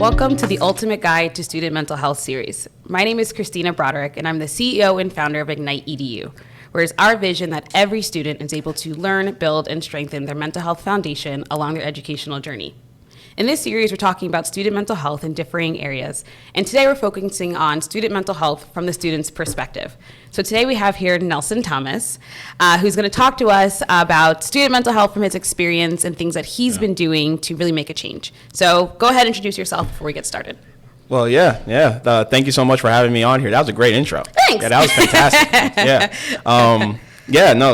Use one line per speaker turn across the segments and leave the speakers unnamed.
Welcome to the Ultimate Guide to Student Mental Health series. My name is Christina Broderick, and I'm the CEO and founder of Ignite EDU, where it's our vision that every student is able to learn, build, and strengthen their mental health foundation along their educational journey. In this series, we're talking about student mental health in differing areas, and today we're focusing on student mental health from the student's perspective. So today we have here Nelson Thomas, who's going to talk to us about student mental health from his experience and things that he's been doing to really make a change. So go ahead and introduce yourself before we get started.
Well, thank you so much for having me on here. That was a great intro.
Thanks.
Yeah, that was fantastic.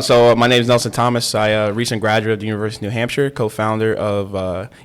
So my name is Nelson Thomas. I a recent graduate of the University of New Hampshire, co-founder of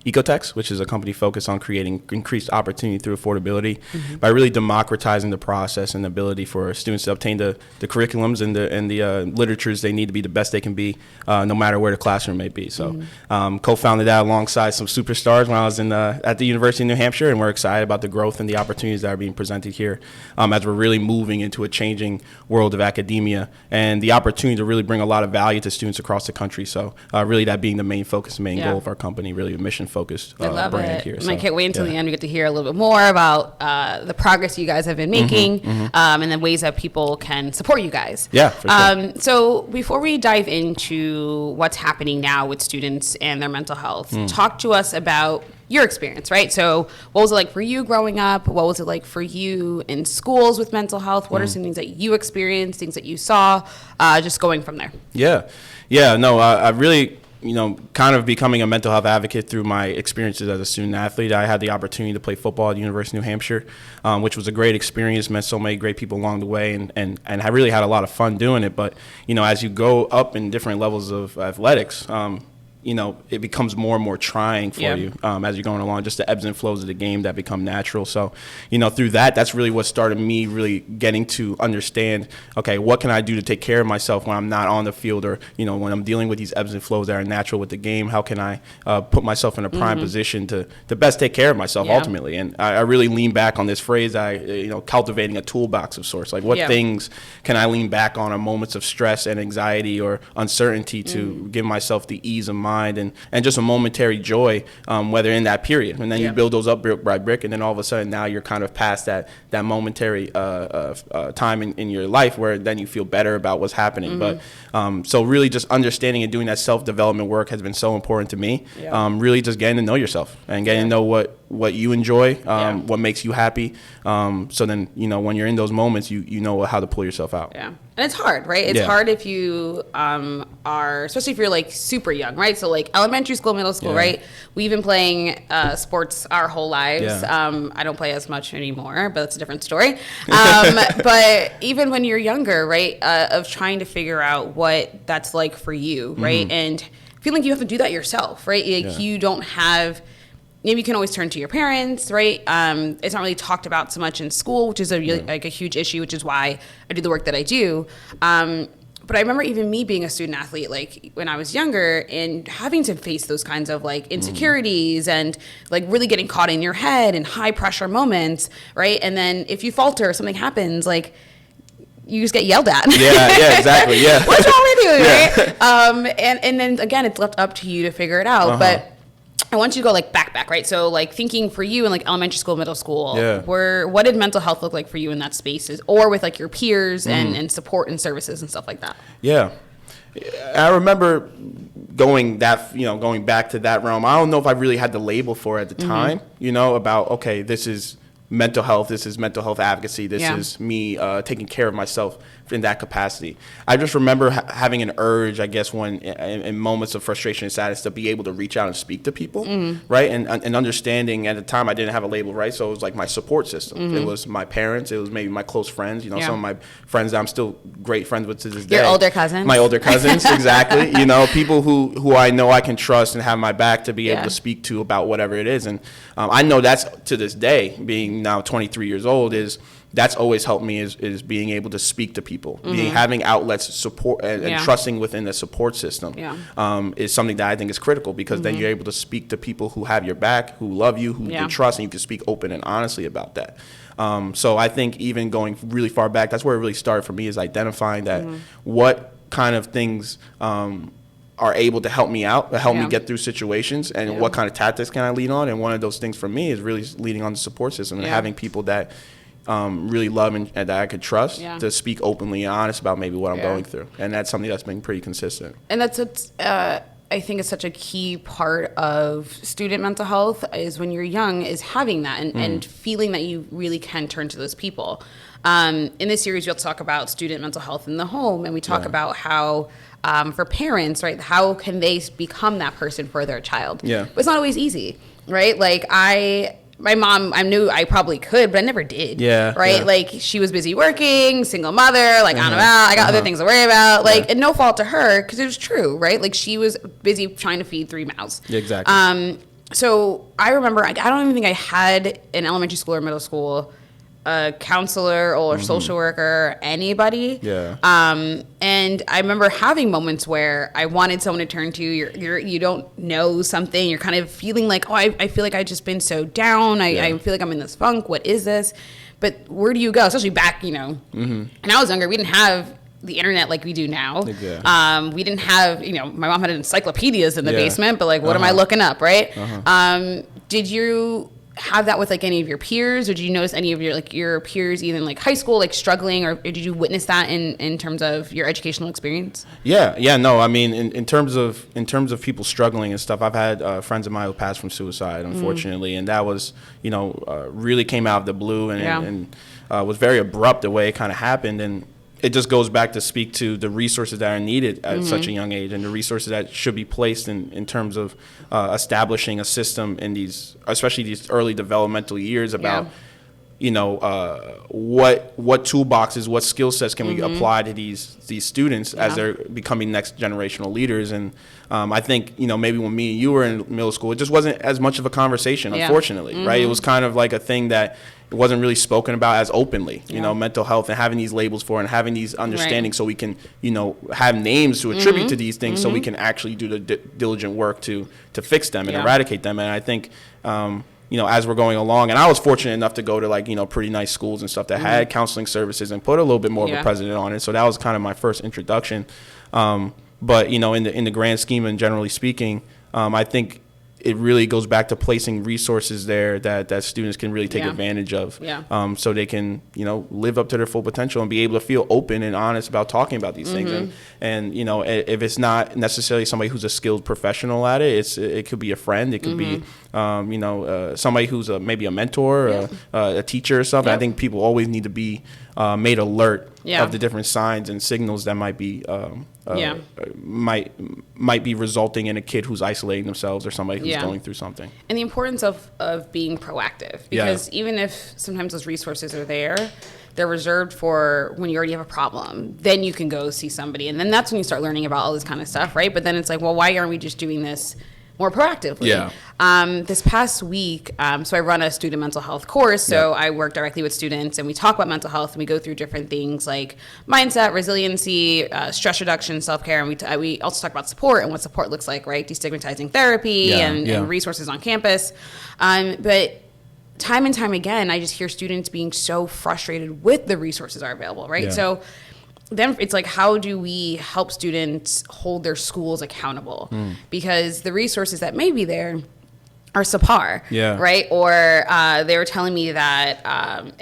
ecoText, which is a company focused on creating increased opportunity through affordability by really democratizing the process and the ability for students to obtain the curriculums and the literatures they need to be the best they can be, no matter where the classroom may be. So co-founded that alongside some superstars when I was at the University of New Hampshire, and we're excited about the growth and the opportunities that are being presented here as we're really moving into a changing world of academia and the opportunity to really bring a lot of value to students across the country. So really that being the main focus, main goal of our company, really a mission-focused brand here.
I can't wait until the end we get to hear a little bit more about the progress you guys have been making and the ways that people can support you guys.
Yeah, for sure.
So before we dive into what's happening now with students and their mental health, talk to us about your experience, right? So what was it like for you growing up? What was it like for you in schools with mental health? What are some things that you experienced, things that you saw, just going from there?
I really, kind of becoming a mental health advocate through my experiences as a student athlete. I had the opportunity to play football at the University of New Hampshire, which was a great experience, met so many great people along the way, and I really had a lot of fun doing it. But, as you go up in different levels of athletics, it becomes more and more trying for you as you're going along, just the ebbs and flows of the game that become natural. So, through that's really what started me really getting to understand, okay, what can I do to take care of myself when I'm not on the field or, when I'm dealing with these ebbs and flows that are natural with the game? How can I put myself in a prime position to best take care of myself ultimately? And I really lean back on this phrase, cultivating a toolbox of sorts. Like what things can I lean back on moments of stress and anxiety or uncertainty to give myself the ease of mind and just a momentary joy, whether in that period. And then you build those up brick by brick, and then all of a sudden now you're kind of past that momentary time in your life where then you feel better about what's happening. But so really just understanding and doing that self-development work has been so important to me. Really just getting to know yourself and getting to know what you enjoy, what makes you happy. So then, when you're in those moments, you know how to pull yourself out.
Yeah. And it's hard, right? It's hard if you are, especially if you're like super young, right? So like elementary school, middle school, right? We've been playing sports our whole lives. I don't play as much anymore, but that's a different story. But even when you're younger, right, of trying to figure out what that's like for you, right? And feeling like you have to do that yourself, right? Like you don't have... Maybe you can always turn to your parents, right? It's not really talked about so much in school, which is a really like a huge issue, which is why I do the work that I do. But I remember even me being a student athlete, like when I was younger, and having to face those kinds of like insecurities and like really getting caught in your head in high pressure moments, right? And then if you falter or something happens, like you just get yelled at.
Yeah, exactly. Yeah.
What's wrong with you, right? And then again, it's left up to you to figure it out. But I want you to go like back, right? So like thinking for you in like elementary school, middle school, what did mental health look like for you in that space, or with like your peers and support and services and stuff like that? Yeah,
I remember going back to that realm. I don't know if I really had the label for it at the time, about, okay, this is mental health, this is mental health advocacy, this is me taking care of myself in that capacity. I just remember having an urge, I guess, when in moments of frustration and sadness, to be able to reach out and speak to people, right? And understanding, at the time I didn't have a label, right? So it was like my support system. It was my parents, it was maybe my close friends, some of my friends that I'm still great friends with to this day.
Your older cousins.
My older cousins, exactly. People who I know I can trust and have my back to be able to speak to about whatever it is. And I know that's, to this day, being now 23 years old, that's always helped me is being able to speak to people, having outlets, support, and trusting within the support system is something that I think is critical, because then you're able to speak to people who have your back, who love you, who you can trust, and you can speak open and honestly about that. So I think even going really far back, that's where it really started for me, is identifying that what kind of things are able to help me out, to help me
Yeah.
get through situations, and what kind of tactics can I lean on. And one of those things for me is really leaning on the support system and having people that really love and that I could trust to speak openly and honest about maybe what I'm going through. And that's something that's been pretty consistent.
And that's I think it's such a key part of student mental health is when you're young is having that and feeling that you really can turn to those people. In this series, we'll talk about student mental health in the home, and we talk about how for parents, right, how can they become that person for their child?
Yeah.
But it's not always easy, right? Like my mom, I knew I probably could, but I never did.
Yeah.
Right?
Yeah.
Like, she was busy working, single mother, like, on and out. I got other things to worry about. Like, and no fault to her, because it was true, right? Like, she was busy trying to feed 3 mouths.
Yeah, exactly.
So I remember, I don't even think I had in elementary school or middle school a counselor or social worker, anybody.
Yeah.
And I remember having moments where I wanted someone to turn to. You don't know something. You're kind of feeling like, oh, I feel like I've just been so down. I feel like I'm in this funk. What is this? But where do you go? Especially back, when I was younger, we didn't have the internet like we do now.
Yeah.
We didn't have, my mom had encyclopedias in the basement, but like, what am I looking up, right? Did you have that with like any of your peers, or did you notice any of your peers either in like high school like struggling, or did you witness that in terms of your educational experience?
No, I mean, in terms of people struggling and stuff, I've had friends of mine who passed from suicide, unfortunately, and that was really came out of the blue and was very abrupt the way it kind of happened. And it just goes back to speak to the resources that are needed at such a young age, and the resources that should be placed in terms of establishing a system in these, especially these early developmental years, about what toolboxes, what skill sets can we apply to these students as they're becoming next generational leaders. And I think maybe when me and you were in middle school, it just wasn't as much of a conversation, unfortunately, right? It was kind of like a thing that it wasn't really spoken about as openly, mental health, and having these labels for it and having these understandings so we can, have names to attribute to these things so we can actually do the diligent work to fix them and eradicate them. And I think, as we're going along, and I was fortunate enough to go to pretty nice schools and stuff that had counseling services and put a little bit more of a precedent on it. So that was kind of my first introduction. But, in the grand scheme and generally speaking, I think it really goes back to placing resources there that students can really take advantage of, so they can, live up to their full potential and be able to feel open and honest about talking about these things. And if it's not necessarily somebody who's a skilled professional at it, it could be a friend, it could be, somebody who's maybe a mentor, a teacher or something. I think people always need to be made alert of the different signs and signals that might be might be resulting in a kid who's isolating themselves or somebody who's going through something.
And the importance of being proactive, because even if sometimes those resources are there, they're reserved for when you already have a problem. Then you can go see somebody, and then that's when you start learning about all this kind of stuff, right? But then it's like, well, why aren't we just doing this more proactively? This past week, so I run a student mental health course, so I work directly with students, and we talk about mental health, and we go through different things like mindset, resiliency, stress reduction, self-care, and we also talk about support and what support looks like, right? Destigmatizing therapy and resources on campus. But time and time again, I just hear students being so frustrated with the resources that are available, right? So then it's like, how do we help students hold their schools accountable? Because the resources that may be there are subpar, right? Or they were telling me that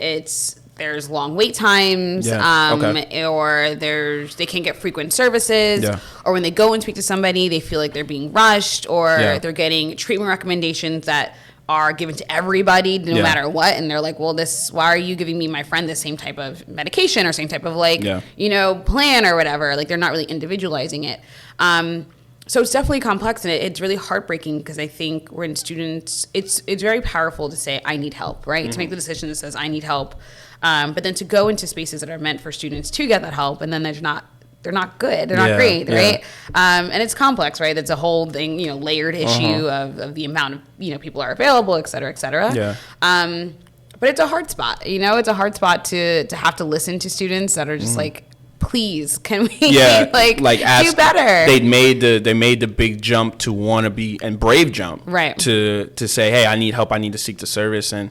there's long wait times, or they can't get frequent services, or when they go and speak to somebody, they feel like they're being rushed, or they're getting treatment recommendations that are given to everybody no matter what, and they're like, well, why are you giving me, my friend, the same type of medication or same type of plan or whatever? Like, they're not really individualizing it. So it's definitely complex, and it's really heartbreaking, because I think when students, it's very powerful to say, I need help, right? To make the decision that says, I need help. But then to go into spaces that are meant for students to get that help, and then they're not good, they're not great, right? And it's complex, right? It's a whole thing, layered issue of the amount of, people are available, et cetera, et cetera. But it's a hard spot, it's a hard spot to have to listen to students that are just like, please, can we do better?
They made the big jump to want to be, and brave jump,
right?
To say, hey, I need help, I need to seek the service. And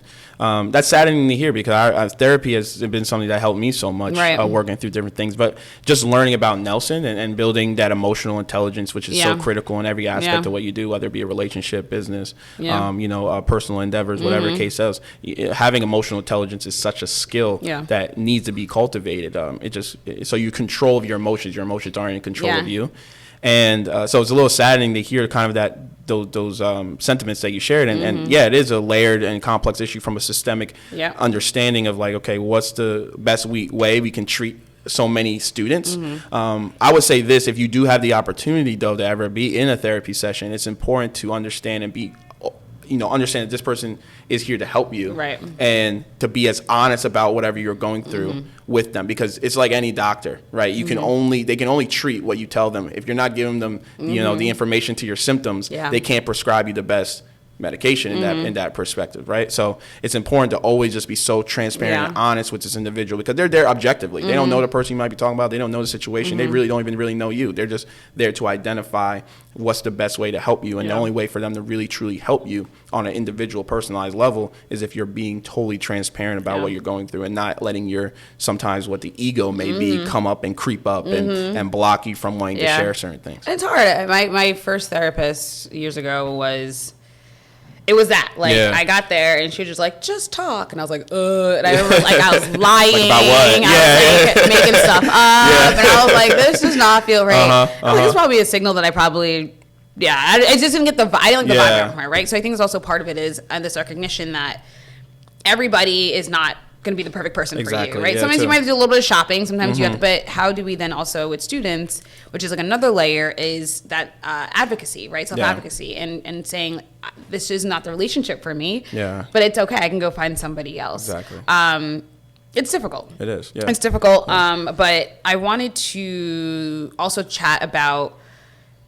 that's saddening to hear, because therapy has been something that helped me so much,
right.
Working through different things. But just learning about Nelson and building that emotional intelligence, which is so critical in every aspect of what you do, whether it be a relationship, business, personal endeavors, whatever the case is. Having emotional intelligence is such a skill that needs to be cultivated. So you control your emotions. Your emotions aren't in control of you. And so it's a little saddening to hear kind of those sentiments that you shared. And it is a layered and complex issue from a systemic understanding of like, okay, what's the best way we can treat so many students. I would say this: if you do have the opportunity, though, to ever be in a therapy session, it's important to understand and be, understand that this person is here to help you,
right?
And to be as honest about whatever you're going through with them, because it's like any doctor, right? They can only treat what you tell them. If you're not giving them, the information to your symptoms, they can't prescribe you the best medication in that perspective, right? So it's important to always just be so transparent and honest with this individual, because they're there objectively. They don't know the person you might be talking about. They don't know the situation. They really don't even really know you. They're just there to identify what's the best way to help you. And the only way for them to really truly help you on an individual personalized level is if you're being totally transparent about what you're going through, and not letting sometimes what the ego may be come up and creep up and block you from wanting to share certain things.
It's hard. My first therapist years ago it was that, like, I got there and she was just like, just talk. And I was like, and I remember, like, I was lying. Like about what? I was making stuff up. And I was like, this does not feel right. I was like, it's probably a signal that I probably, I just didn't get the vibe. I didn't like the vibe from her, right? So I think it's also part of it is this recognition that everybody is not going to be the perfect person for you, right? Sometimes you might have to do a little bit of shopping. Sometimes you have to, but how do we then also with students, which is like another layer, is that advocacy, right? Self-advocacy and saying, this is not the relationship for me, but it's okay. I can go find somebody else.
Exactly.
It's difficult.
It is,
It's difficult. But I wanted to also chat about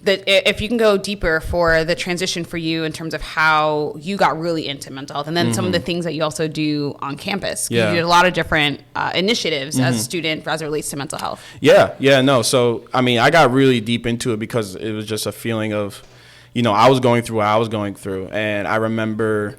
if you can go deeper for the transition for you in terms of how you got really into mental health, and then some of the things that you also do on campus. You did a lot of different initiatives as a student as it relates to mental health.
No. So, I mean, I got really deep into it because it was just a feeling of, I was going through what I was going through. And I remember,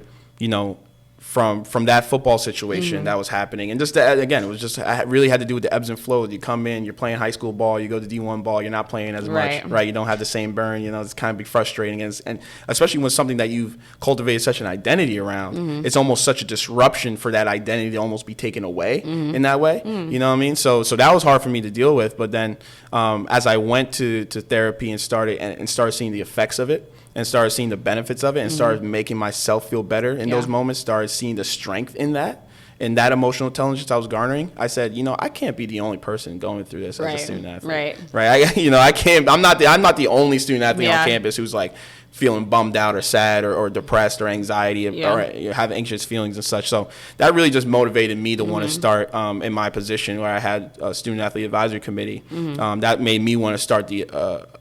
from that football situation that was happening. And just again, it was just, I really had to do with the ebbs and flows. You come in, you're playing high school ball, you go to D1 ball, you're not playing as much, right? You don't have the same burn, it's kind of be frustrating. And especially when something that you've cultivated such an identity around, it's almost such a disruption for that identity to almost be taken away in that way. You know what I mean? So that was hard for me to deal with. But then as I went to therapy and started seeing the effects of it, and started seeing the benefits of it, and started making myself feel better in those moments, started seeing the strength in that emotional intelligence I was garnering, I said, I can't be the only person going through this as a student athlete. Right. I can't, I'm not the only student athlete on campus who's like feeling bummed out or sad or depressed or anxiety or have anxious feelings and such. So that really just motivated me to want to start in my position where I had a student athlete advisory committee. That made me want to start the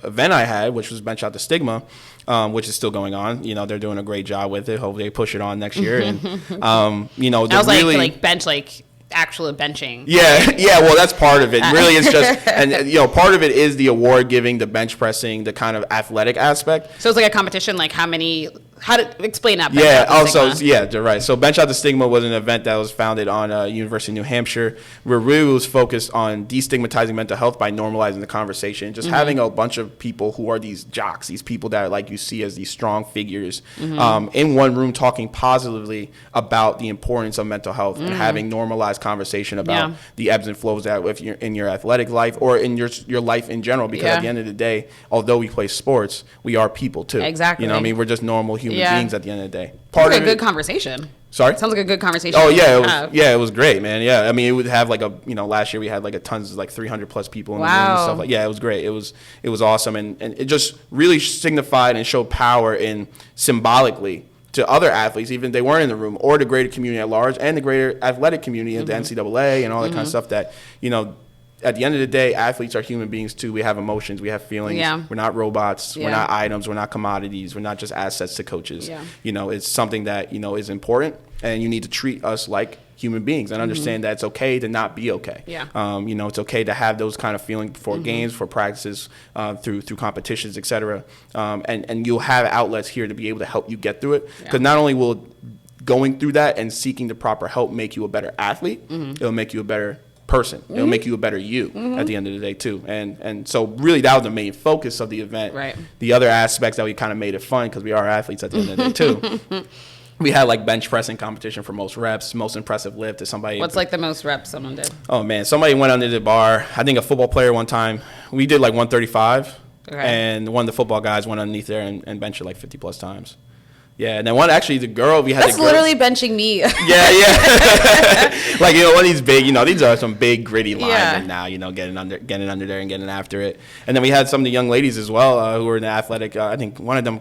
event I had, which was Bench Out the Stigma, which is still going on. They're doing a great job with it. Hopefully they push it on next year. And, I
was really, like bench, like actual benching.
Well, that's part of it. Really, it's just, and part of it is the award giving, the bench pressing, the kind of athletic aspect.
So it's like a competition, like how to explain that?
You're right. So Bench Out the Stigma was an event that was founded on University of New Hampshire, where really was focused on destigmatizing mental health by normalizing the conversation, just having a bunch of people who are these jocks, these people that like you see as these strong figures in one room talking positively about the importance of mental health and having normalized conversation about the ebbs and flows that if you're in your athletic life or in your life in general, because at the end of the day, although we play sports, we are people too.
Exactly.
We're just normal human beings at the end of the day.
Sounds like a good conversation.
Sorry?
Sounds like a good conversation.
Oh, it was great, man. Yeah, I mean, it would have like last year we had like tons of like 300 plus people in the room and stuff. It was great. It was awesome. And it just really signified and showed power in symbolically to other athletes, even if they weren't in the room, or the greater community at large and the greater athletic community of the NCAA and all that kind of stuff that, at the end of the day, athletes are human beings too. We have emotions, we have feelings. We're not robots, we're not items, we're not commodities, we're not just assets to coaches. It's something that, is important, and you need to treat us like human beings and understand that it's okay to not be okay. It's okay to have those kind of feelings before games, for practices, through competitions, etc. And you'll have outlets here to be able to help you get through it, because not only will going through that and seeking the proper help make you a better athlete. It'll make you a better person. It'll make you a better you at the end of the day too. And so really that was the main focus of the event.
Right.
The other aspects that we kind of made it fun because we are athletes at the end of the day too. We had like bench pressing competition for most reps, most impressive lift to somebody.
What's like the most reps someone did?
Oh man, somebody went under the bar. I think a football player one time, we did like 135 and one of the football guys went underneath there and benched it like 50 plus times. Yeah, and then actually the girl, we had
That's literally benching me.
Yeah. Like, one of these big, these are some big gritty linemen now, getting under there and getting after it. And then we had some of the young ladies as well who were in the athletic. I think one of them,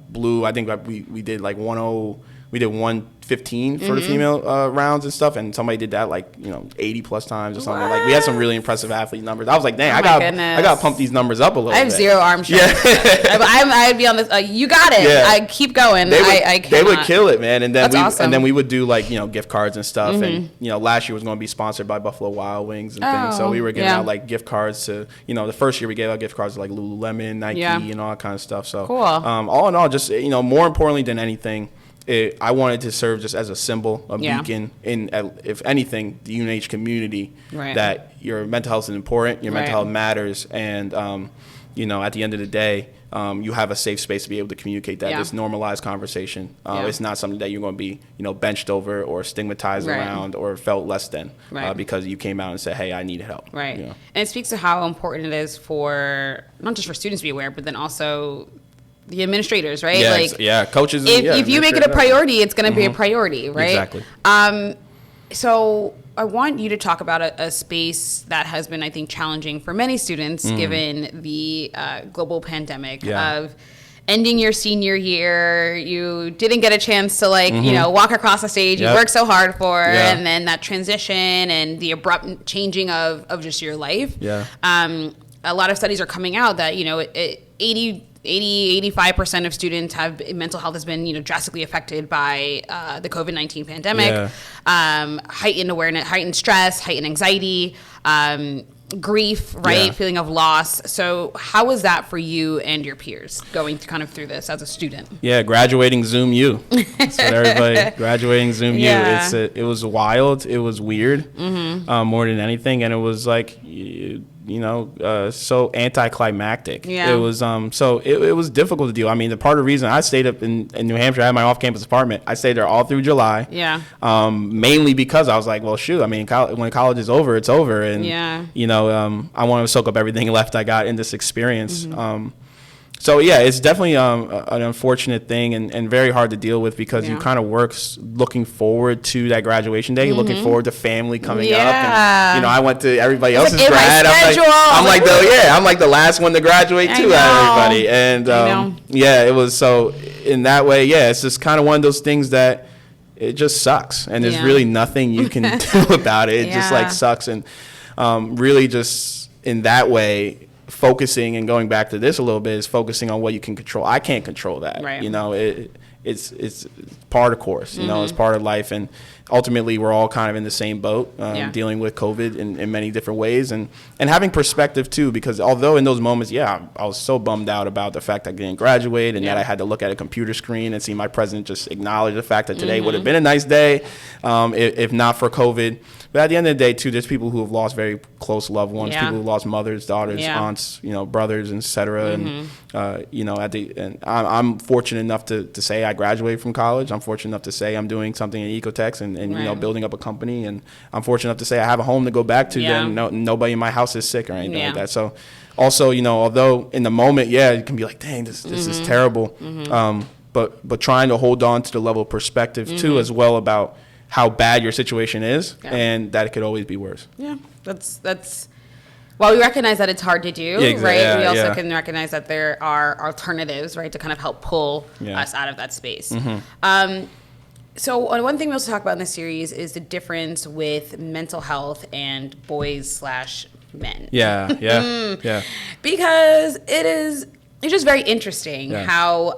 blew, I think we did like 115 for the female rounds and stuff, and somebody did that like 80 plus times or something. Like we had some really impressive athlete numbers. I was like, dang, I got pump these numbers up a little bit.
I have zero arm strength. Yeah. I'd be on this. You got it. Yeah. I keep going.
They would kill it, man. And then
awesome.
And then we would do like gift cards and stuff. And last year was going to be sponsored by Buffalo Wild Wings and things. So we were giving out like gift cards to the first year we gave out gift cards to like Lululemon, Nike, and all that kind of stuff. So
cool.
All in all, just more importantly than anything, I wanted to serve just as a symbol, a beacon in, if anything, the UNH community, that your mental health is important, your mental health matters, and at the end of the day, you have a safe space to be able to communicate that. This normalized conversation. It's not something that you're going to be, benched over or stigmatized around or felt less than because you came out and said, hey, I need help.
Right. And it speaks to how important it is for, not just for students to be aware, but then also the administrators, right?
Coaches.
If you make it a priority, it's going to be a priority, right?
Exactly.
So I want you to talk about a space that has been, I think, challenging for many students given the global pandemic of ending your senior year. You didn't get a chance to walk across the stage you worked so hard for, and then that transition and the abrupt changing of just your life. A lot of studies are coming out that 85% of students have mental health has been drastically affected by the COVID-19 pandemic. Heightened awareness, heightened stress, heightened anxiety, grief, right? Feeling of loss. So how was that for you and your peers going kind of through this as a student?
Graduating Zoom U. That's what everybody, graduating Zoom U. It was wild. It was weird more than anything. And it was like, so anticlimactic. It was so it was difficult to do. I mean, the part of the reason I stayed up in New Hampshire, I had my off-campus apartment. I stayed there all through July. Mainly because I was like, well, shoot. I mean, when college is over, it's over, and I want to soak up everything left I got in this experience. So it's definitely an unfortunate thing and very hard to deal with because you kind of work looking forward to that graduation day, looking forward to family coming up. And, I went to everybody else's grad. I'm like the last one to graduate too out of everybody. And it was so in that way. It's just kind of one of those things that it just sucks, and there's really nothing you can do about it. It just like sucks, and really just in that way. Focusing and going back to this a little bit is focusing on what you can control. I can't control that. It's part of course. It's part of life, and ultimately we're all kind of in the same boat, dealing with COVID in many different ways, and having perspective too. Because although in those moments, I was so bummed out about the fact I didn't graduate, and that I had to look at a computer screen and see my president just acknowledge the fact that today would have been a nice day, if not for COVID. But at the end of the day, too, there's people who have lost very close loved ones, people who lost mothers, daughters, aunts, brothers, et cetera. And, I'm fortunate enough to say I graduated from college. I'm fortunate enough to say I'm doing something in ecoText and building up a company. And I'm fortunate enough to say I have a home to go back to. Then nobody in my house is sick or anything like that. So also, although in the moment, it can be like, dang, this is terrible. But trying to hold on to the level of perspective, too, as well about how bad your situation is and that it could always be worse.
That's while we recognize that it's hard to do, right? We also can recognize that there are alternatives, right, to kind of help pull us out of that space. So one thing we also talk about in this series is the difference with mental health and boys/men. Because it's just very interesting how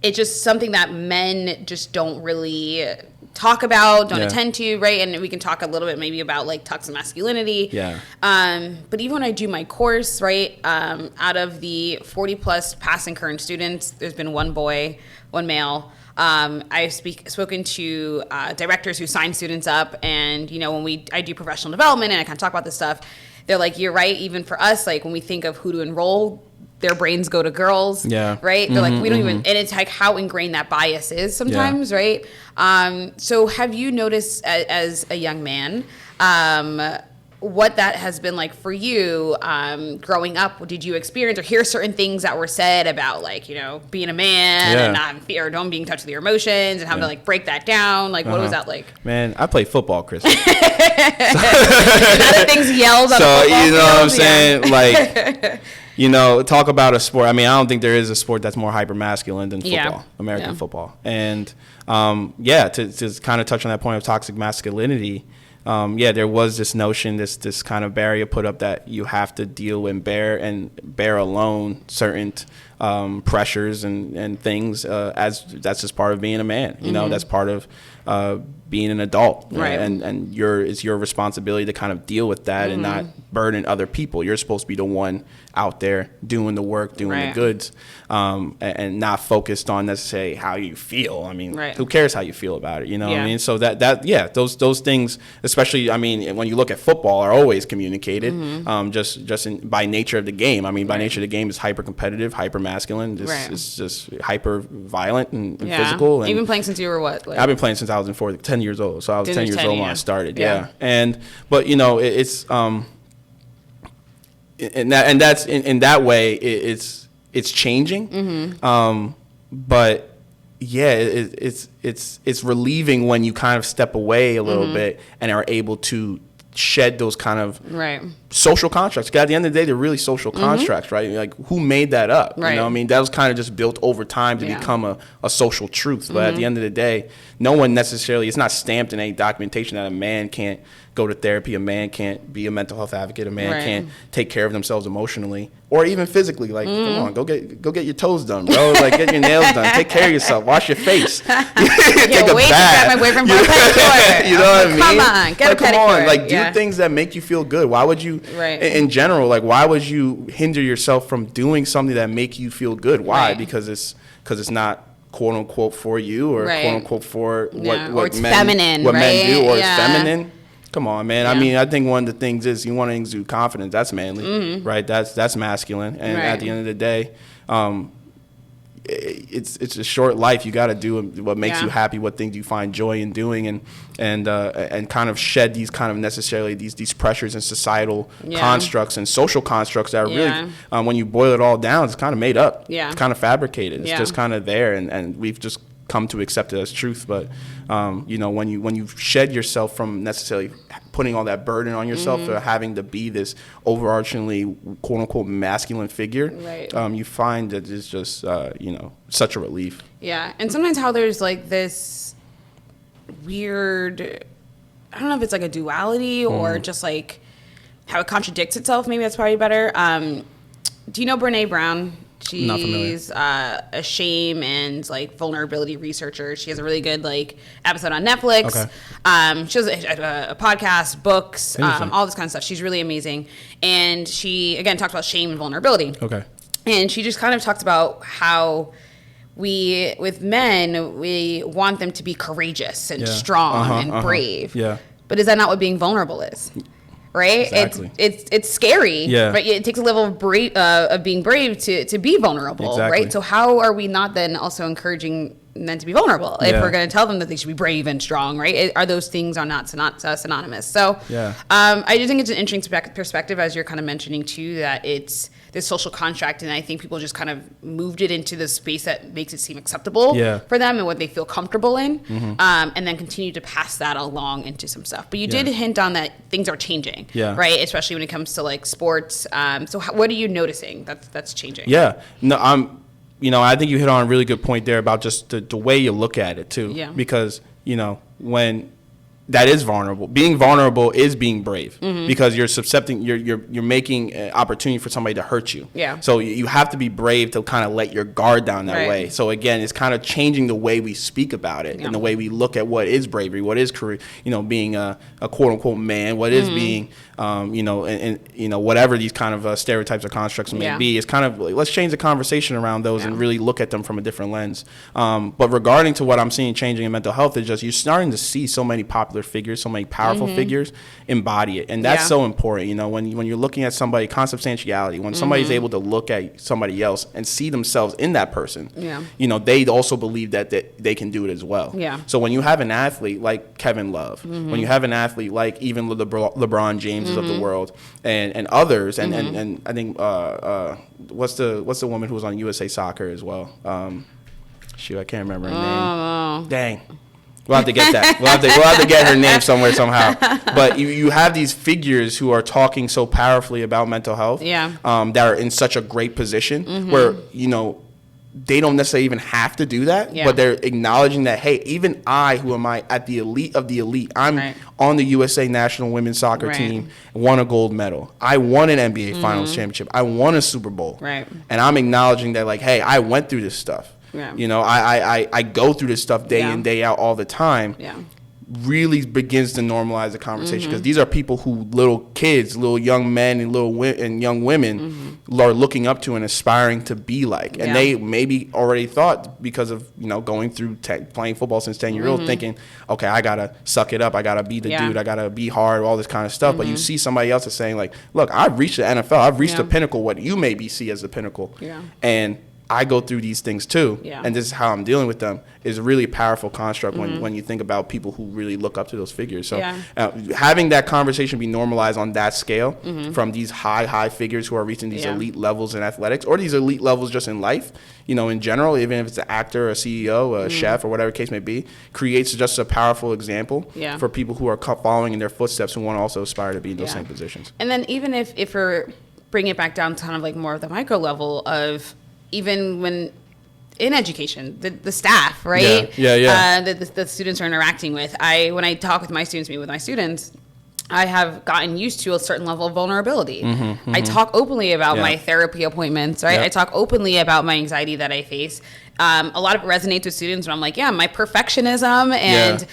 it's just something that men just don't really talk about, don't attend to, right? And we can talk a little bit maybe about like toxic masculinity. But even when I do my course, right, out of the 40 plus passing current students, there's been one boy, one male. I've spoken to directors who sign students up, and when I do professional development and I kind of talk about this stuff, they're like, you're right. Even for us, like when we think of who to enroll, their brains go to girls, right? They're like, we don't even, and it's like how ingrained that bias is sometimes, right? So have you noticed as a young man, what that has been like for you growing up? Did you experience or hear certain things that were said about like, being a man and not fear, or don't being in touch with your emotions and having to like break that down? Like, what was that like?
Man, I played football, Chris.
Other things yelled on
so,
the football
you know
field,
what I'm saying? Like, talk about a sport. I mean, I don't think there is a sport that's more hyper masculine than football, American football. And to kind of touch on that point of toxic masculinity, there was this notion, this kind of barrier put up that you have to deal and bear alone certain pressures and things as that's just part of being a man. That's part of being an adult,
right?
And it's your responsibility to kind of deal with that and not burden other people. You're supposed to be the one out there doing the work, doing the goods, and not focused on necessarily how you feel. I mean, who cares how you feel about it? You know what I mean? So those things, especially, I mean, when you look at football, are always communicated, by nature of the game. I mean, by nature of the game is hyper competitive, hyper masculine. It's just hyper violent and physical. And
you've been playing since you were what?
I've been playing since I was 10 years old. So I was 10 years old when I started. But it's in that way it's changing. But it's relieving when you kind of step away a little bit and are able to shed those kind of social constructs. 'Cause at the end of the day, they're really social constructs, right? Like, who made that up?
Right.
You know what I mean? That was kind of just built over time to become a social truth. But at the end of the day, no one necessarily, it's not stamped in any documentation that a man can't go to therapy, a man can't be a mental health advocate, a man can't take care of themselves emotionally or even physically. Like, come on, go get your toes done, bro. Like, get your nails done. Take care of yourself. Wash your face. Take a bath.
My boyfriend for a pedicure.
You know what I mean?
Come on, get a pedicure.
Come on, like, do things that make you feel good. Why would you, in general, like, why would you hinder yourself from doing something that make you feel good? Why? Because it's not quote unquote for you or quote unquote for what men do, or it's feminine. Come on, man. I mean, I think one of the things is you want to exude confidence. That's manly, right? That's masculine. And at the end of the day, it's a short life. You got to do what makes you happy, what things you find joy in doing, and kind of shed these kind of necessarily these pressures and societal constructs and social constructs that are really, when you boil it all down, it's kind of made up. It's kind of fabricated. It's just kind of there, and we've just come to accept it as truth. But when you shed yourself from necessarily putting all that burden on yourself or having to be this overarchingly quote unquote masculine figure, you find that it's just such a relief.
And sometimes how there's like this weird, I don't know if it's like a duality or just like how it contradicts itself. Maybe that's probably better. Do you know Brene Brown? She's a shame and like vulnerability researcher. She has a really good like episode on Netflix. She has a podcast, books, all this kind of stuff. She's really amazing. And she, again, talks about shame and vulnerability. And she just kind of talks about how with men, we want them to be courageous and strong and brave. But is that not what being vulnerable is? Right?
Exactly.
It's scary. Right? It takes a level of being brave to be vulnerable. Right? So how are we not then also encouraging men to be vulnerable if we're going to tell them that they should be brave and strong? Right? Are those things are not synonymous? So I do think it's an interesting perspective, as you're kind of mentioning too, that it's this social contract, and I think people just kind of moved it into the space that makes it seem acceptable for them and what they feel comfortable in, and then continue to pass that along into some stuff. But you did hint on that things are changing, right? Especially when it comes to like sports. So what are you noticing that's changing?
No, I think you hit on a really good point there about just the way you look at it too. Because when that is vulnerable. Being vulnerable is being brave because you're making an opportunity for somebody to hurt you. So you have to be brave to kind of let your guard down that way. So again, it's kind of changing the way we speak about it and the way we look at what is bravery, what is being a quote unquote man, what is being and whatever these kind of stereotypes or constructs may be. It's kind of like, let's change the conversation around those and really look at them from a different lens. But regarding to what I'm seeing changing in mental health is just you're starting to see so many popular figures, so many powerful figures embody it, and that's so important. When you're looking at somebody, consubstantiality, when somebody's able to look at somebody else and see themselves in that person, they also believe that they can do it as well. So when you have an athlete like Kevin Love, when you have an athlete like even LeBron James of the world and others, and I think what's the woman who was on USA Soccer as well? I can't remember her name. Dang. We'll have to get that. We'll have to get her name somewhere somehow. But you have these figures who are talking so powerfully about mental health, that are in such a great position where they don't necessarily even have to do that, but they're acknowledging that, hey, even I, who am I at the elite of the elite, I'm on the USA national women's soccer team, won a gold medal. I won an NBA Finals championship. I won a Super Bowl. And I'm acknowledging that, like, hey, I went through this stuff. I go through this stuff day in, day out all the time. Really begins to normalize the conversation, because these are people who little kids, little young men and young women are looking up to and aspiring to be like. And they maybe already thought, because of going through playing football since 10 years old, thinking, okay, I gotta suck it up, I gotta be the dude, I gotta be hard, all this kind of stuff. But you see somebody else is saying, like, look, I've reached the NFL, I've reached the pinnacle, what you maybe see as the pinnacle, and I go through these things too, and this is how I'm dealing with them, is a really powerful construct when you think about people who really look up to those figures. So having that conversation be normalized on that scale from these high figures who are reaching these elite levels in athletics, or these elite levels just in life, in general, even if it's an actor, a CEO, a chef, or whatever the case may be, creates just a powerful example for people who are following in their footsteps who want to also aspire to be in those same positions.
And then even if we're bringing it back down to kind of like more of the micro level of, even when in education, the staff, right? The students are interacting with. When I talk with my students, meet with my students, I have gotten used to a certain level of vulnerability. I talk openly about my therapy appointments, right? I talk openly about my anxiety that I face. A lot of it resonates with students when I'm like, my perfectionism and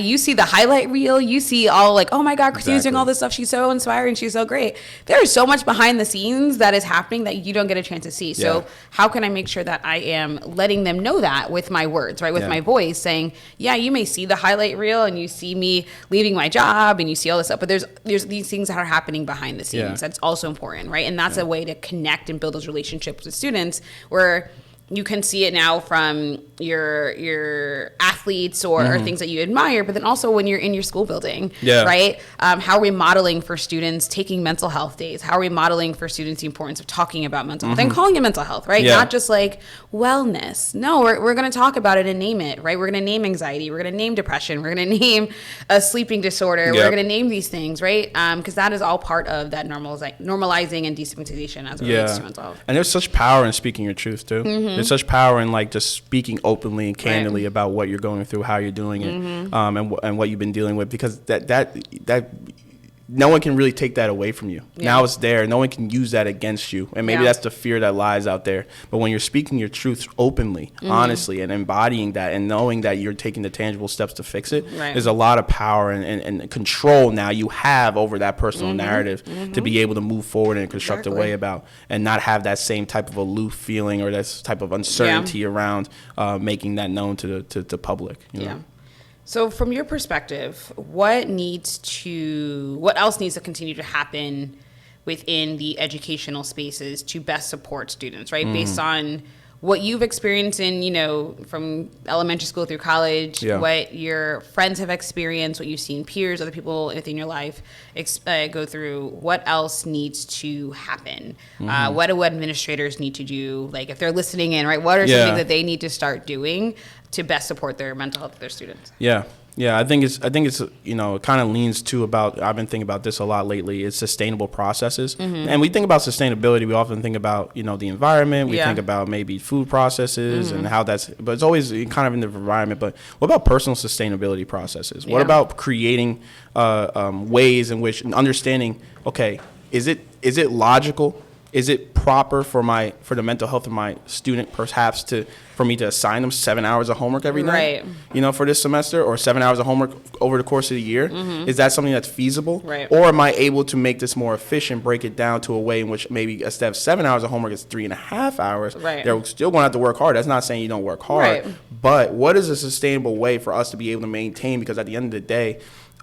you see the highlight reel, you see all like, oh my God, Christina's doing all this stuff. She's so inspiring. She's so great. There is so much behind the scenes that is happening that you don't get a chance to see. So how can I make sure that I am letting them know that with my words, right? With my voice, saying, you may see the highlight reel and you see me leaving my job and you see all this stuff, but there's these things that are happening behind the scenes. That's also important, right? And that's a way to connect and build those relationships with students where you can see it now from your athletes or things that you admire, but then also when you're in your school building, right? How are we modeling for students taking mental health days? How are we modeling for students the importance of talking about mental health and calling it mental health, right? Not just like wellness. No, we're going to talk about it and name it, right? We're going to name anxiety. We're going to name depression. We're going to name a sleeping disorder. We're going to name these things, right? Because that is all part of that normalizing and destigmatization as it relates to mental health.
And there's such power in speaking your truth too. There's such power in like just speaking openly and candidly about what you're going through, how you're doing it, and what you've been dealing with, because that no one can really take that away from you. Now it's there. No one can use that against you. And maybe that's the fear that lies out there. But when you're speaking your truth openly, honestly, and embodying that and knowing that you're taking the tangible steps to fix it, there's a lot of power and control now you have over that personal narrative to be able to move forward in a constructive way about, and not have that same type of aloof feeling or that type of uncertainty around making that known to the public. You know?
So from your perspective, what else needs to continue to happen within the educational spaces to best support students, right? Based on what you've experienced in, from elementary school through college, what your friends have experienced, what you've seen peers, other people within your life go through, what else needs to happen? What do administrators need to do? Like if they're listening in, right? What are some things that they need to start doing to best support their mental health of their students?
Yeah, I think it's it kind of leans to about, I've been thinking about this a lot lately, it's sustainable processes. And we think about sustainability, we often think about, the environment, we think about maybe food processes and how but it's always kind of in the environment. But what about personal sustainability processes? What about creating ways in which, understanding, okay, is it logical is it proper for the mental health of my student perhaps for me to assign them 7 hours of homework every night, for this semester, or 7 hours of homework over the course of the year? Is that something that's feasible? Or am I able to make this more efficient, break it down to a way in which maybe instead of 7 hours of homework, it's 3.5 hours? They're still going to have to work hard. That's not saying you don't work hard. But what is a sustainable way for us to be able to maintain? Because at the end of the day,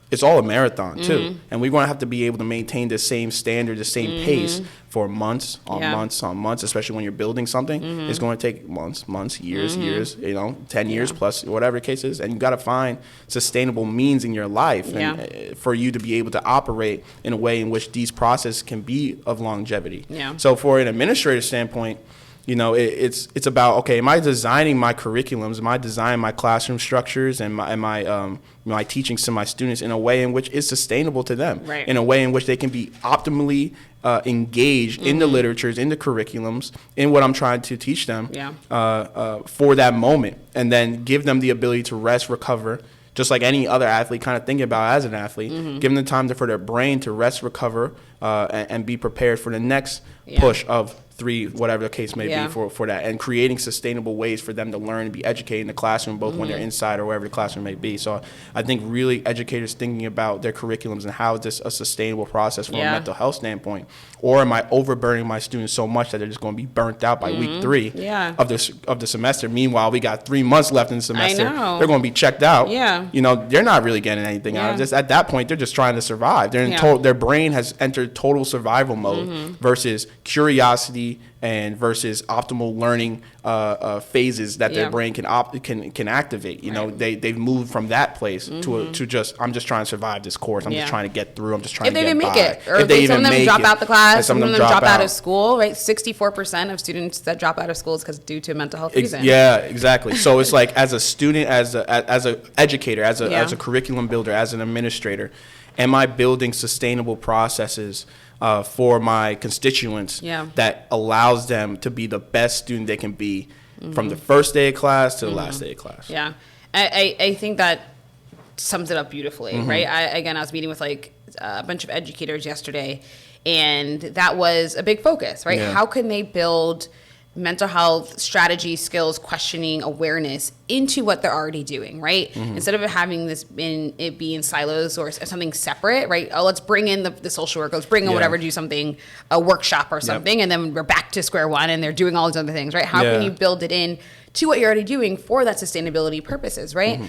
it's all a marathon too, and we're going to have to be able to maintain the same standard, the same pace for months on months on months, especially when you're building something. It's going to take months, years, 10 years plus, whatever the case is, and you got to find sustainable means in your life and, for you to be able to operate in a way in which these processes can be of longevity. So for an administrator standpoint, it's about, okay, am I designing my curriculums? Am I designing my classroom structures and my teachings to my students in a way in which is sustainable to them, in a way in which they can be optimally engaged in the literatures, in the curriculums, in what I'm trying to teach them for that moment, and then give them the ability to rest, recover, just like any other athlete kind of thinking about as an athlete, give them the time for their brain to rest, recover, and be prepared for the next push of 3, whatever the case may be for that, and creating sustainable ways for them to learn and be educated in the classroom, both when they're inside or wherever the classroom may be. So I think really educators thinking about their curriculums and how is this a sustainable process from a mental health standpoint, or am I overburdening my students so much that they're just going to be burnt out by week 3 of the semester? Meanwhile, we got 3 months left in the semester. They're going to be checked out. They're not really getting anything out of this. At that point, they're just trying to survive. Their brain has entered total survival mode versus curiosity and versus optimal learning phases that their brain can activate. They've moved from that place to just, I'm just trying to survive this course. I'm just trying to get through. I'm just trying to get by.
If they even make it, or if some of them drop out the class, some of them drop out of school. Right, 64% of students that drop out of school is due to mental health reasons.
Yeah, exactly. So it's like, as a student, as an educator, as a curriculum builder, as an administrator, am I building sustainable processes for my constituents that allows them to be the best student they can be from the first day of class to the last day of class?
Yeah, I think that sums it up beautifully, right? I was meeting with like a bunch of educators yesterday, and that was a big focus, right? How can they build mental health strategy, skills, questioning, awareness into what they're already doing, right? Instead of having this it be in silos or something separate, right? Oh, let's bring in the social work, let's bring in whatever, do something, a workshop or something, and then we're back to square one and they're doing all these other things, right? How can you build it in to what you're already doing for that sustainability purposes, right?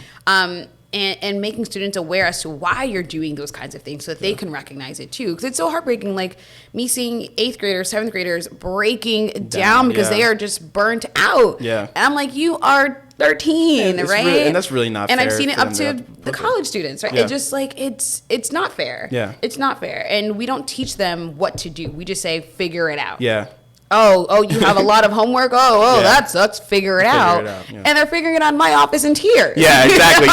And making students aware as to why you're doing those kinds of things so that they can recognize it too. Because it's so heartbreaking, like me seeing 8th graders, 7th graders breaking down because they are just burnt out. And I'm like, you are 13, right?
And that's really not fair.
And I've seen it up to the college students, right? It's just like, it's not fair. It's not fair. And we don't teach them what to do. We just say, figure it out. Oh, you have a lot of homework? Let's figure it out. And they're figuring it out in my office in tears.
Exactly.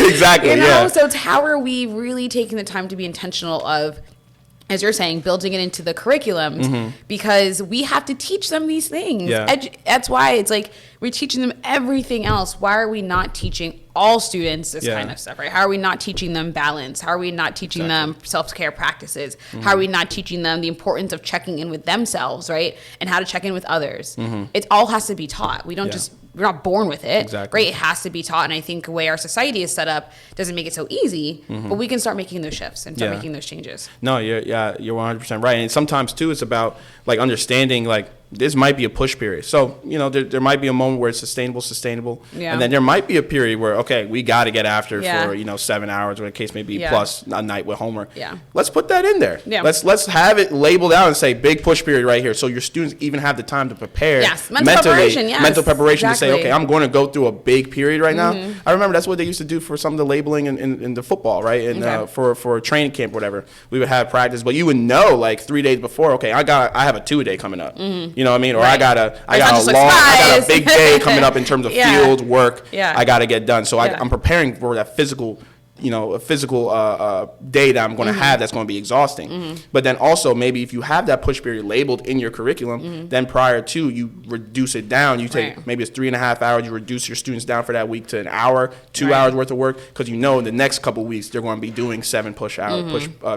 Exactly.
So it's how are we really taking the time to be intentional of, as you're saying, building it into the curriculums, because we have to teach them these things. That's why it's like we're teaching them everything else. Why are we not teaching all students this kind of stuff, right? How are we not teaching them balance? How are we not teaching them self-care practices? How are we not teaching them the importance of checking in with themselves, right? And how to check in with others. It all has to be taught. We don't we're not born with it, right? It has to be taught. And I think the way our society is set up doesn't make it so easy, but we can start making those shifts and start making those changes.
No, you're 100% right. And sometimes too, it's about like understanding, like, this might be a push period. So, there might be a moment where it's sustainable. And then there might be a period where, okay, we got to get after for, 7 hours, whatever the case may be, plus a night with homework. Let's put that in there. Let's have it labeled out and say big push period right here. So your students even have the time to prepare mental preparation to say, okay, I'm going to go through a big period right now. I remember that's what they used to do for some of the labeling in the football, right? And for training camp, whatever, we would have practice, but you would know like 3 days before, okay, I have a 2-a-day coming up. You know what I mean? Or I got a big day coming up in terms of field work. I got to get done. So I'm preparing for that physical a physical day that I'm going to have that's going to be exhausting. But then also maybe if you have that push period labeled in your curriculum, then prior to, you reduce it down. You take maybe it's 3.5 hours. You reduce your students down for that week to an hour, 2 hours worth of work, because in the next couple of weeks they're going to be doing 7 push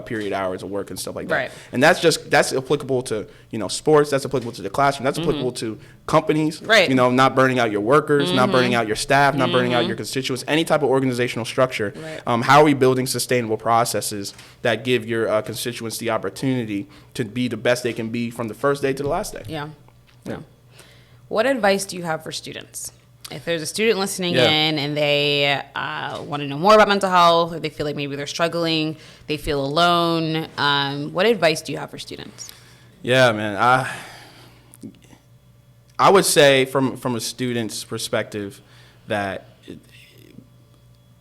period hours of work and stuff like that. And that's applicable to sports. That's applicable to the classroom. That's applicable to companies. Not burning out your workers, not burning out your staff, not burning out your constituents. Any type of organizational structure. How are we building sustainable processes that give your constituents the opportunity to be the best they can be from the first day to the last day?
Yeah. What advice do you have for students? If there's a student listening in and they want to know more about mental health, or they feel like maybe they're struggling, they feel alone, what advice do you have for students?
Yeah, man. I would say from a student's perspective that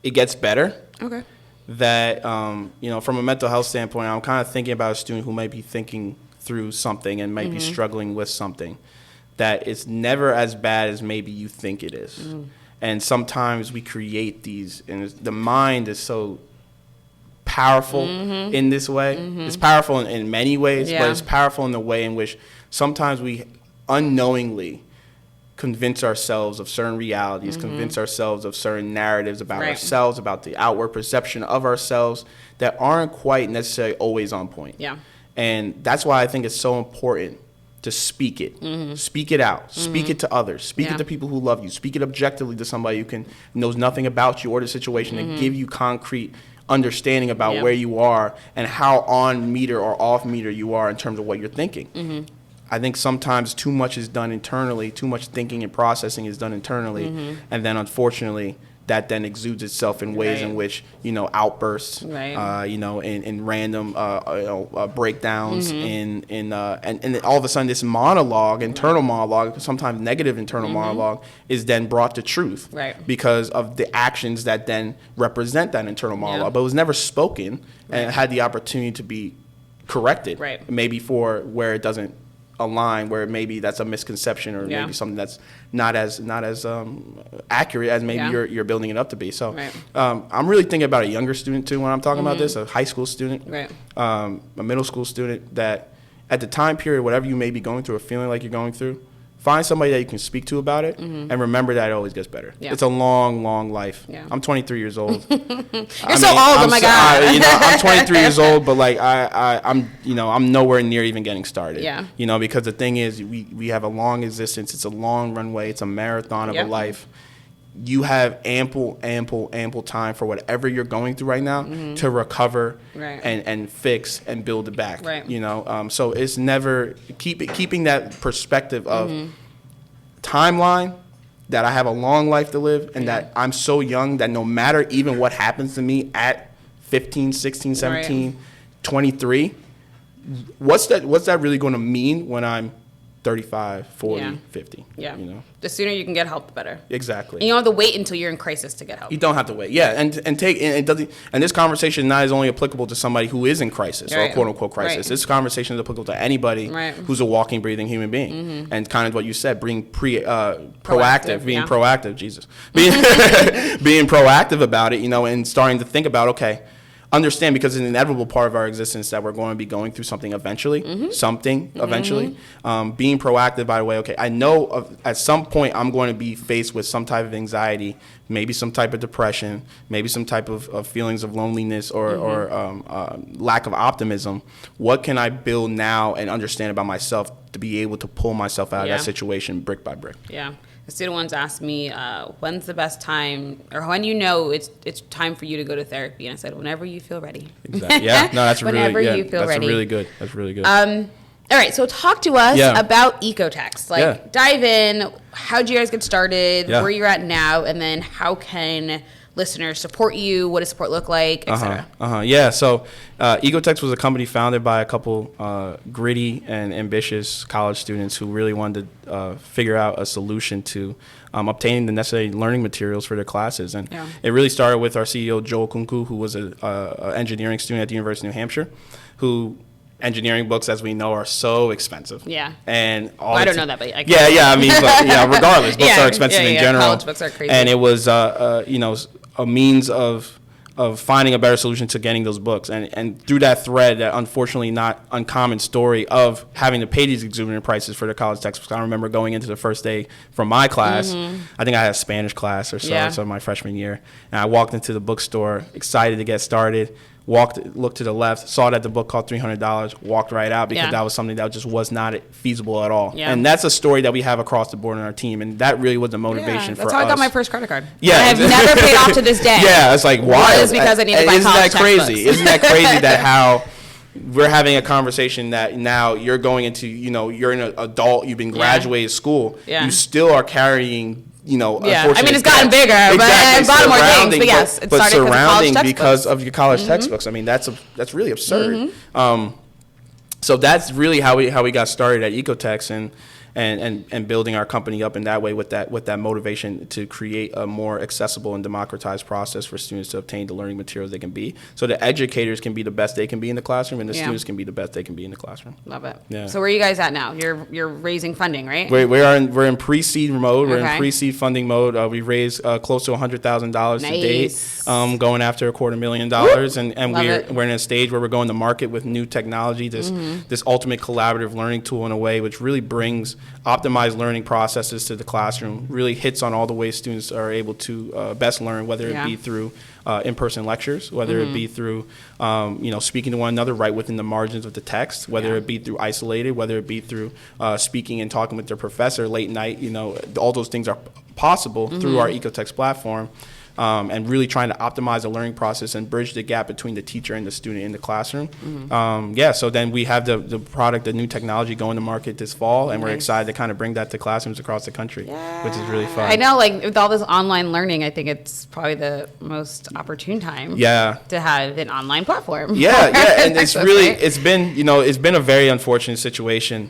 it gets better.
Okay.
That, from a mental health standpoint, I'm kind of thinking about a student who might be thinking through something and might be struggling with something, that it's never as bad as maybe you think it is. And sometimes we create these, and the mind is so powerful in this way. It's powerful in many ways, but it's powerful in the way in which sometimes we unknowingly convince ourselves of certain realities, convince ourselves of certain narratives about ourselves, about the outward perception of ourselves that aren't quite necessarily always on point. And that's why I think it's so important to speak it. Speak it out. Speak it to others. Speak it to people who love you. Speak it objectively to somebody who knows nothing about you or the situation and give you concrete understanding about where you are and how on meter or off meter you are in terms of what you're thinking. I think sometimes too much is done internally, too much thinking and processing is done internally, and then unfortunately that then exudes itself in ways in which, outbursts, in random breakdowns, and all of a sudden this monologue, internal monologue, sometimes negative internal monologue, is then brought to truth because of the actions that then represent that internal monologue, but it was never spoken and had the opportunity to be corrected, maybe for where it doesn't align, where maybe that's a misconception or maybe something that's not as accurate as maybe you're building it up to be. So I'm really thinking about a younger student too when I'm talking about this, a high school student, a middle school student, that at the time period, whatever you may be going through or feeling like you're going through, find somebody that you can speak to about it, and remember that it always gets better. It's a long, long life. I'm 23 years old.
You're so old. Oh my God.
I'm 23 years old, but like I'm nowhere near even getting started. Because the thing is, we have a long existence. It's a long runway. It's a marathon of a life. You have ample time for whatever you're going through right now to recover and fix and build it back. So it's never keeping that perspective of timeline, that I have a long life to live, and that I'm so young that no matter even what happens to me at 15, 16, 17, 23, what's that really going to mean when I'm 35, 40, 50.
The sooner you can get help, the better.
Exactly.
And you don't have to wait until you're in crisis to get help.
You don't have to wait. And it doesn't. And this conversation not is only applicable to somebody who is in crisis or quote unquote crisis. This conversation is applicable to anybody who's a walking, breathing human being. And kind of what you said, being proactive, being proactive. Jesus, being proactive about it. And starting to think about, okay, understand, because it's an inevitable part of our existence that we're going to be going through something eventually, being proactive, by the way, okay, I know at some point I'm going to be faced with some type of anxiety, maybe some type of depression, maybe some type of feelings of loneliness or lack of optimism. What can I build now and understand about myself to be able to pull myself out of that situation brick by brick?
The student once asked me, when's the best time, or when it's time for you to go to therapy? And I said, whenever you feel ready.
Exactly. That's
whenever you feel ready.
Really good. That's really good.
All right, so talk to us about ecoText. Dive in. How'd you guys get started? Where you're at now, and then how can listeners support you? What does support look like, et cetera?
So ecoText was a company founded by a couple gritty and ambitious college students who really wanted to figure out a solution to obtaining the necessary learning materials for their classes. And it really started with our CEO, Joel Kunku, who was an engineering student at the University of New Hampshire, who engineering books, as we know, are so expensive. And
I don't know that, but
regardless, books are expensive in general.
College books are crazy.
And it was, a means of finding a better solution to getting those books. And through that thread, that unfortunately not uncommon story of having to pay these exorbitant prices for their college textbooks. I remember going into the first day from my class. I think I had a Spanish class or so my freshman year. And I walked into the bookstore, excited to get started. Looked to the left, saw that the book cost $300, walked right out because that was something that just was not feasible at all. Yeah. And that's a story that we have across the board on our team, and that really was the motivation for us.
That's how I got my first credit card.
Yeah.
I have never paid off to this day.
Yeah, it's like, why?
It was because I needed my college textbooks.
Isn't that crazy that how we're having a conversation that now you're going into, you're an adult, you've been graduated school, you still are carrying
I mean, it's gotten bigger, but I bought more things. But yes, it started
surrounding because of your college textbooks. I mean, that's really absurd. So that's really how we got started at ecoText and building our company up in that way with that motivation to create a more accessible and democratized process for students to obtain the learning materials they can be, so the educators can be the best they can be in the classroom and the students can be the best they can be in the classroom.
Love it. Yeah. So where are you guys at now? You're raising funding, right?
We're in pre-seed mode. We're in pre-seed funding mode. We raised close to $100,000 to date, going after $250,000, and we're in a stage where we're going to market with new technology, this ultimate collaborative learning tool in a way which really brings optimized learning processes to the classroom, really hits on all the ways students are able to best learn, whether it be through in-person lectures, whether it be through speaking to one another right within the margins of the text, whether it be through isolated, whether it be through speaking and talking with their professor late night. All those things are possible through our ecoText platform. And really trying to optimize the learning process and bridge the gap between the teacher and the student in the classroom. So then we have the product, the new technology going to market this fall, and we're excited to kind of bring that to classrooms across the country, which is really fun.
I know, like with all this online learning, I think it's probably the most opportune time to have an online platform.
And it's really, it's been a very unfortunate situation,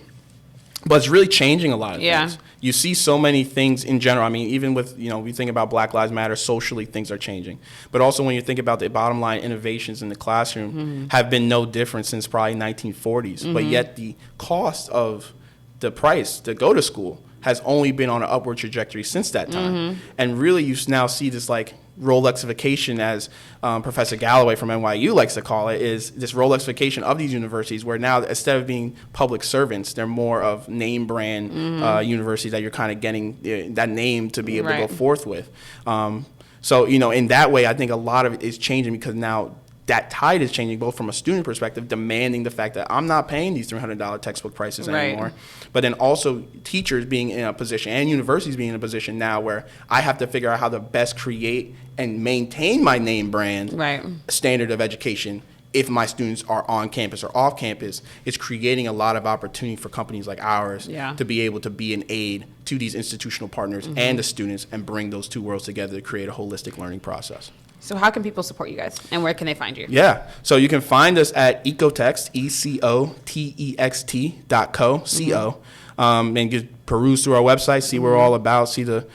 but it's really changing a lot of things. You see so many things in general. I mean, even with, we think about Black Lives Matter, socially things are changing. But also when you think about the bottom line, innovations in the classroom have been no different since probably 1940s. But yet the cost of the price to go to school has only been on an upward trajectory since that time. And really you now see this like Rolexification, as Professor Galloway from NYU likes to call it, is this Rolexification of these universities, where now instead of being public servants, they're more of name brand universities that you're kind of getting that name to be able to go forth with. So, in that way, I think a lot of it is changing because now that tide is changing, both from a student perspective, demanding the fact that I'm not paying these $300 textbook prices anymore, but then also teachers being in a position and universities being in a position now where I have to figure out how to best create and maintain my name brand standard of education if my students are on campus or off campus. It's creating a lot of opportunity for companies like ours to be able to be an aid to these institutional partners and the students and bring those two worlds together to create a holistic learning process.
So how can people support you guys, and where can they find you?
So you can find us at ecotext, ecotext.co, and just peruse through our website, see what we're all about, see the,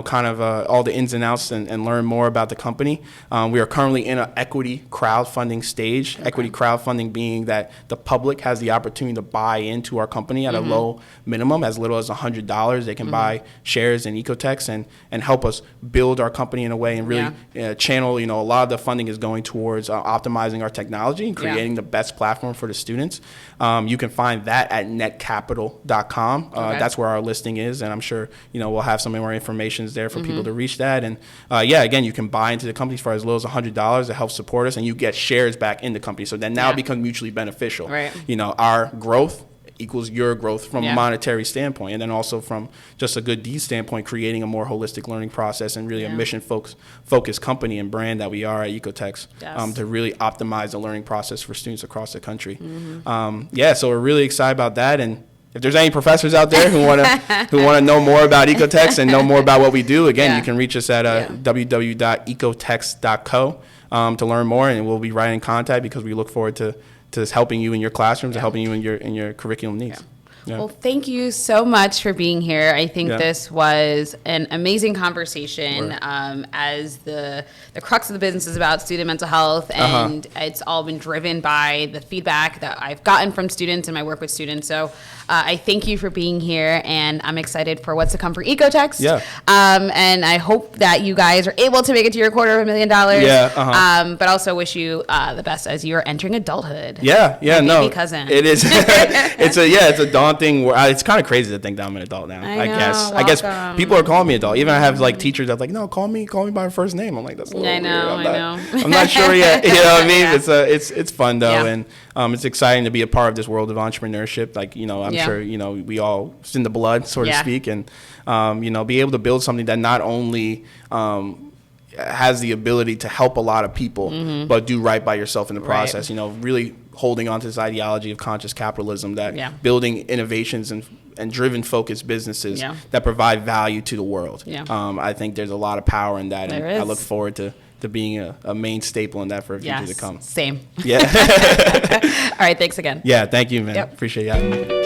kind of all the ins and outs and learn more about the company. We are currently in an equity crowdfunding stage. Equity crowdfunding being that the public has the opportunity to buy into our company at a low minimum, as little as $100. They can buy shares in ecoText and help us build our company in a way and really channel, a lot of the funding is going towards optimizing our technology and creating the best platform for the students. You can find that at netcapital.com. That's where our listing is, and I'm sure we'll have some more information there for people to reach that. And again, you can buy into the company for as little as $100 to help support us, and you get shares back in the company. So then now it becomes mutually beneficial. Our growth equals your growth from a monetary standpoint, and then also from just a good deed standpoint, creating a more holistic learning process and really a mission focused company and brand that we are at ecoText, to really optimize the learning process for students across the country. So we're really excited about that. And if there's any professors out there who want to know more about ecoText and know more about what we do, again, you can reach us at www.ecotext.co to learn more, and we'll be right in contact because we look forward to helping you in your classrooms and helping you in your curriculum needs. Yeah.
Well, thank you so much for being here. I think this was an amazing conversation. As the crux of the business is about student mental health, and it's all been driven by the feedback that I've gotten from students and my work with students. So I thank you for being here, and I'm excited for what's to come for ecoText.
Yeah.
And I hope that you guys are able to make it to your $250,000.
Yeah.
But also wish you the best as you are entering adulthood.
Yeah.
My cousin.
It is. It's a daunting. It's kind of crazy to think that I'm an adult now. I guess people are calling me adult. Even I have like teachers that like, no, call me by my first name. I'm like, that's a little weird. I know. I'm not sure yet. You know what I mean? It's fun though, and it's exciting to be a part of this world of entrepreneurship. Like, I'm sure we all it's in the blood, so to speak, and be able to build something that not only has the ability to help a lot of people, but do right by yourself in the process. Really holding on to this ideology of conscious capitalism, that building innovations and driven focused businesses that provide value to the world. I think there's a lot of power in that, and I look forward to being a main staple in that for a future to come.
Same.
Yeah.
All right, thanks again.
Yeah, thank you, man. Appreciate you having me.